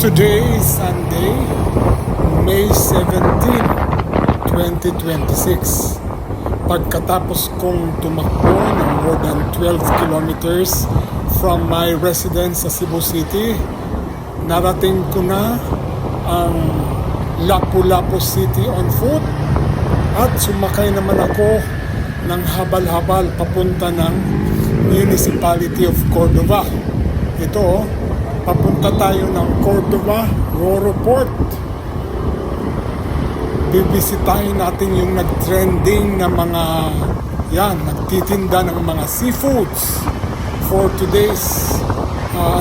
Today is Sunday, May 17, 2026. Pagkatapos kong tumakbo ng more than 12 kilometers from my residence sa Cebu City, narating ko na ang Lapu-Lapu City on foot at sumakay naman ako ng habal-habal papunta ng Municipality of Cordova. Ito, papunta tayo ng Cordova, Roro Port. Bibisitahin natin yung nag-trending na mga, nagtitinda ng mga seafoods for today's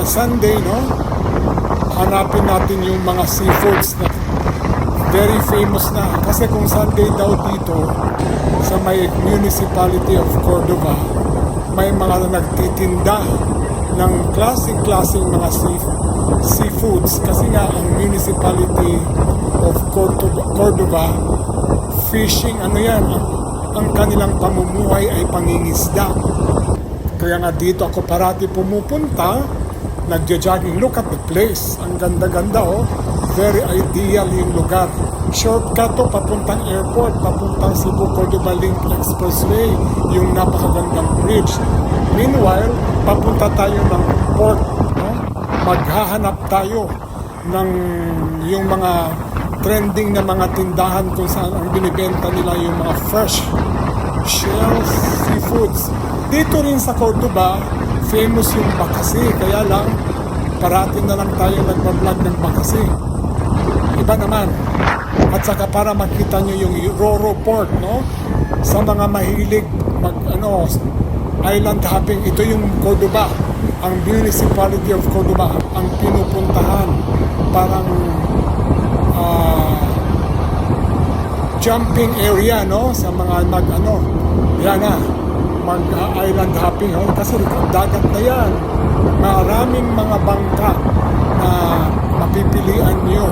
Sunday, no? Hanapin natin yung mga seafoods na very famous na. Kasi kung Sunday daw dito sa may Municipality of Cordova, may mga nagtitinda ng klaseng-klaseng mga seafoods kasi nga ang Municipality of Cordova fishing, ang kanilang pamumuhay ay pangingisda. Kaya nga dito ako parati pumupunta, nagja-jogging. Look at the place, ang ganda-ganda, very ideal yung lugar. Shortcut to papuntang airport, papuntang Cebu Cordova Link Expressway, yung napakagandang bridge. Meanwhile, papunta tayo ng port, no? Maghahanap tayo ng yung mga trending na mga tindahan kung saan ang binibenta nila yung mga fresh shells, seafoods. Dito rin sa Cordova, famous yung bakasi, kaya lang parati na lang tayo nagbablog ng bakasi. Iba naman. At saka para makita nyo yung Roro Port, no? Sa mga mahilig island hopping, ito yung Cordova, ang Municipality of Cordova, ang pinupuntahan. Parang jumping area, no? Sa mga mag-island hopping, kasi dagat na yan. Maraming mga bangka na mapipilian nyo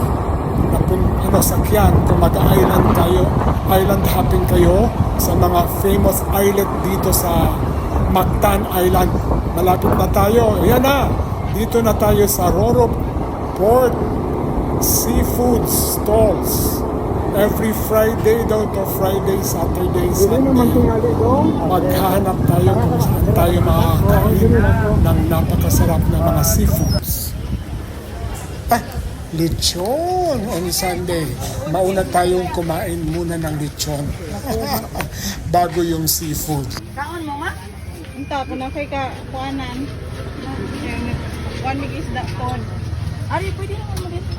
na sakyan kung mag-island kayo, island hopping kayo sa mga famous islet dito sa Mactan Island. Malapit na tayo. Ayan na. Dito na tayo sa Roro Port Seafood Stalls. Every Friday daw to Friday, Saturday, Sunday. Maghahanap tayo kung saan tayo makakain ng napakasarap na mga seafoods. Lechon on Sunday. Mauna tayong kumain muna ng lechon. Bago yung seafood. Kaon mo nga? Unta ko na kay kuanan. Kuan mig isda kon. Ari pwede naman mo dito.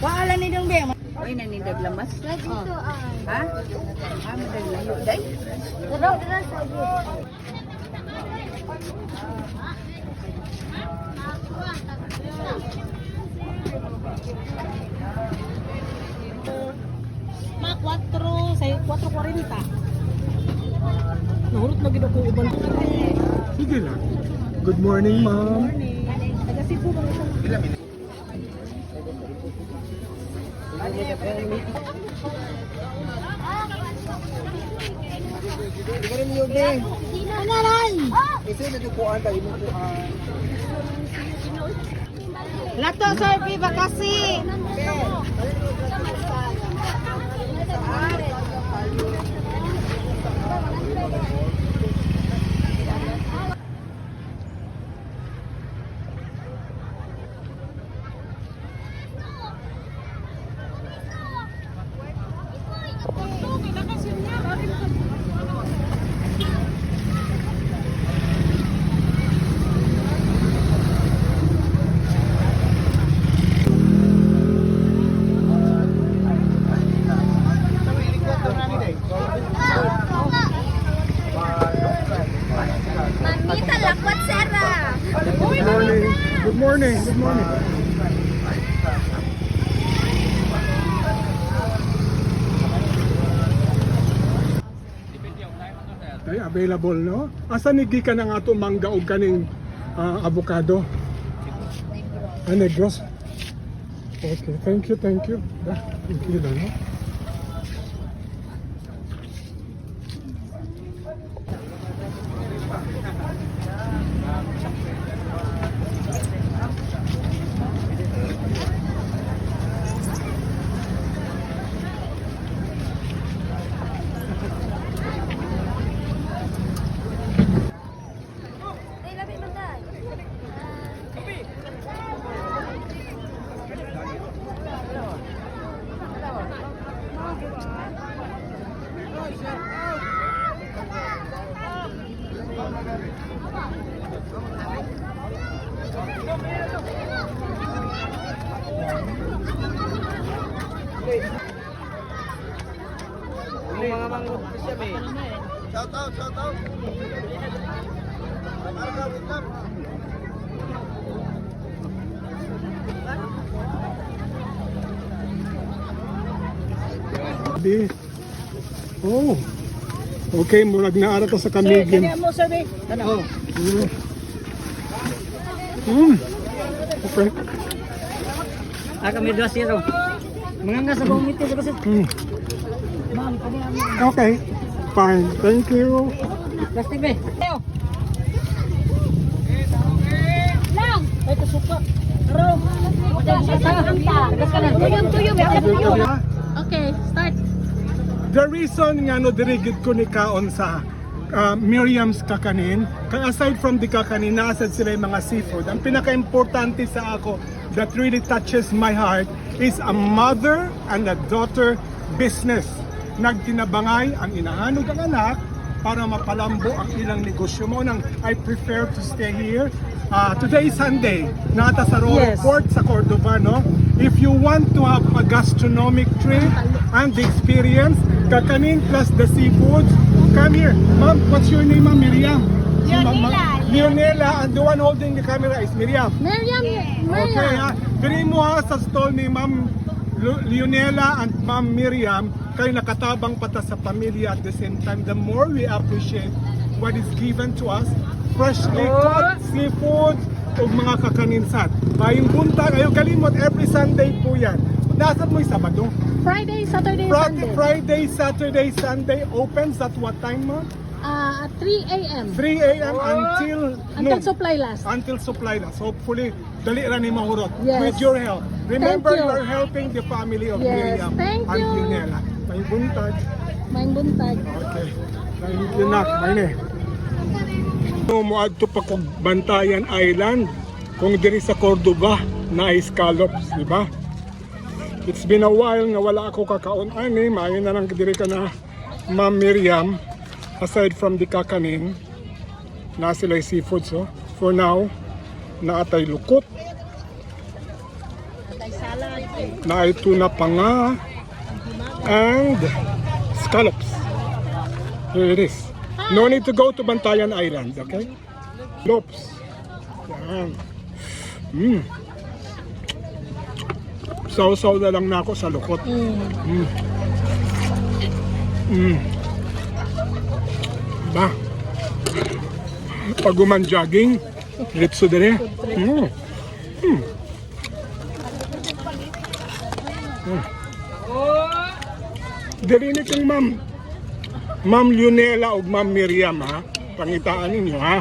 Waala ni dong be. Oy nanindag lamas. Dito ay. Ha? Madag layo day. Dito sa Ma 4 say 4.40. Nahurot na gid ako uban. Sige lang. Good morning, ma'am. Taga Cebu ba mo? Lato survey bakasi. Mamita lakwat sera. Good morning. Good morning. Good morning. Ay, available, no? Asa ni gikan ang ato mangga o kaning avocado? Negros? Okay, thank you. Thank you, no? Shout out, shout out. Marga, wait lang. Di. Oh. Okay, murag naara to sa kamigin. mo sabi. Ano? Okay. Kami 2-0. Mga nga sa buong ito kasi. Ma'am, Okay. Fine. Thank you. plastic be. Teo. Lang! Ito suka. Araw. Okay, start. The reason nga no dirigid ko ni kaon sa Miriam's kakanin, aside from the kakanin, naasad sila yung mga seafood. Ang pinaka-importante sa ako that really touches my heart is a mother and a daughter business. Nagtinabangay ang inahanog ang anak para mapalambo ang ilang negosyo mo. Nang I prefer to stay here. Today is Sunday, nata sa Roro Port sa Cordova, no? If you want to have a gastronomic trip and the experience, kakanin plus the seafood, come here. Ma'am, what's your name, Ma'am? Miriam? Leonela, and the one holding the camera is Miriam. Miriam. Okay, ha? Diri mo ha sa stall ni Ma'am Leonela and Ma'am Miriam, kayo nakatabang pata sa pamilya at the same time. The more we appreciate what is given to us, freshly caught seafood o mga kakaninsan. Mayong buntag, ayaw kalimot, every Sunday po yan. Nasaan mo yung Sabado? Friday, Saturday, Sunday. Friday, Saturday, Sunday opens at what time mo? At 3 a.m. 3 a.m. until Until noon. supply last. Until supply last. Hopefully, dali ra ni mahurot. Yes. With your help. Remember, Thank you. you are helping the family of Yes, Miriam thank and you. Lunela. May buntag. Maing buntag. Okay. Thank you na. Mayne. Muadto pa kog Bantayan Island. Kung diri sa Cordova na scallops, di ba? It's been a while nga wala ako kakaon ani, maayo na lang diri ka na Ma'am Miriam. Aside from the kakanin, na sila yung seafood, so for now, naatay lukot, na ay tuna panga, and scallops. Here it is. No need to go to Bantayan Island, okay? Scallops. Yan. Saw-saw na lang na ako sa lukot. Ba? Pag jogging, ritso dire. Dali nitong Ma'am Lunela o Ma'am Miriam, ha? Pangitaan ninyo, ha?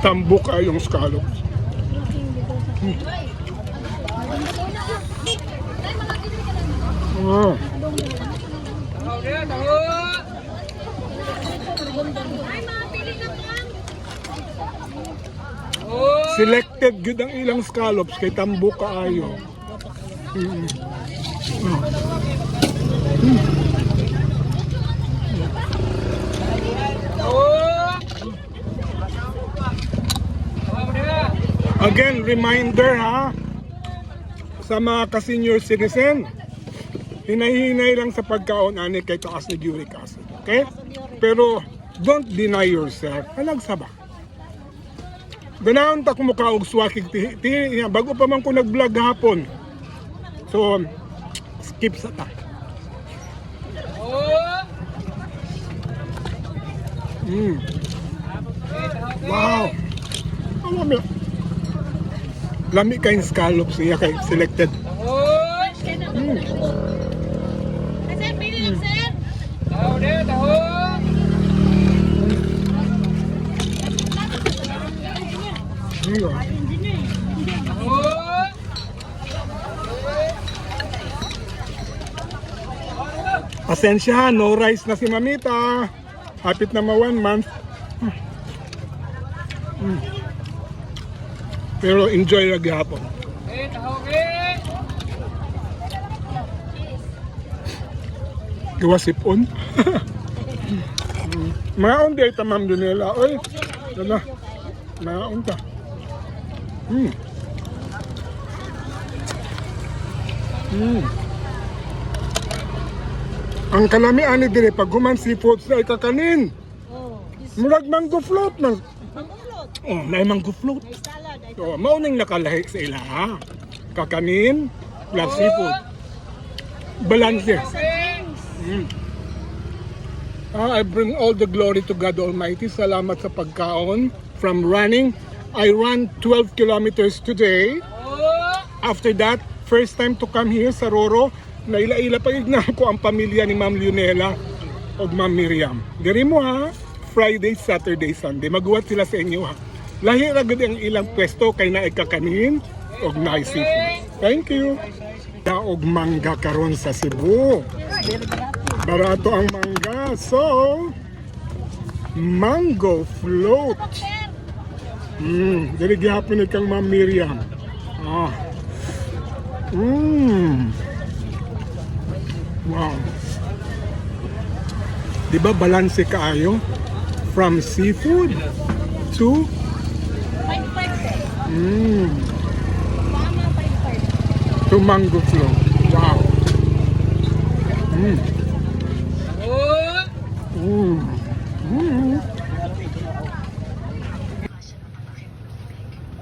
Tambok ay yung scallops. Oh. Selected good ang ilang scallops kay tambok kaayo. Again, reminder ha, sa mga ka-senior citizen, hinay-hinay lang sa pagkaon ani kay taas ni uric acid, okay? Pero don't deny yourself. Alagsaba. Ganaon ta kumuka og swakig tihi bago pa man ko nag-vlog hapon. So skip sa ta. Wow. Lami. Lami kayong scallops niya kay selected. Pasensya, no rice na si Mamita. Hapit na 1 month. Pero enjoy lagi hapon. Gawa sipon. Maon di ita Ma'am Lunela. Oy, dala. Maon ta. Hmm. Hmm. Ang kalami ani dire pag human seafoods na ikakanin. Oh, Murag mango float man. pangulot. Oh, may mango float. May salad. Ay, Oh, mao ning nakalahi sa ila. Ha? Kakanin plus seafood. Balanse. sa drinks. Mm. I bring all the glory to God Almighty. Salamat sa pagkaon. From running, I ran 12 kilometers today. After that, first time to come here sa Roro, naila-ila pa na ko ang pamilya ni Ma'am Lunela o Ma'am Miriam. Diri mo ha, Friday, Saturday, Sunday. Maguwat sila sa inyo ha. Lahi ra gud ang ilang pwesto kay naay kakanin og naay seafood. Thank you. Og mangga karon sa Cebu. Barato ang mangga. So, mango float. Dili gihapon ni kang Ma'am Miriam. Ah. Wow. Di ba balanse kaayo? From seafood to 5-5. Mama, 5-5. to mango float. Wow.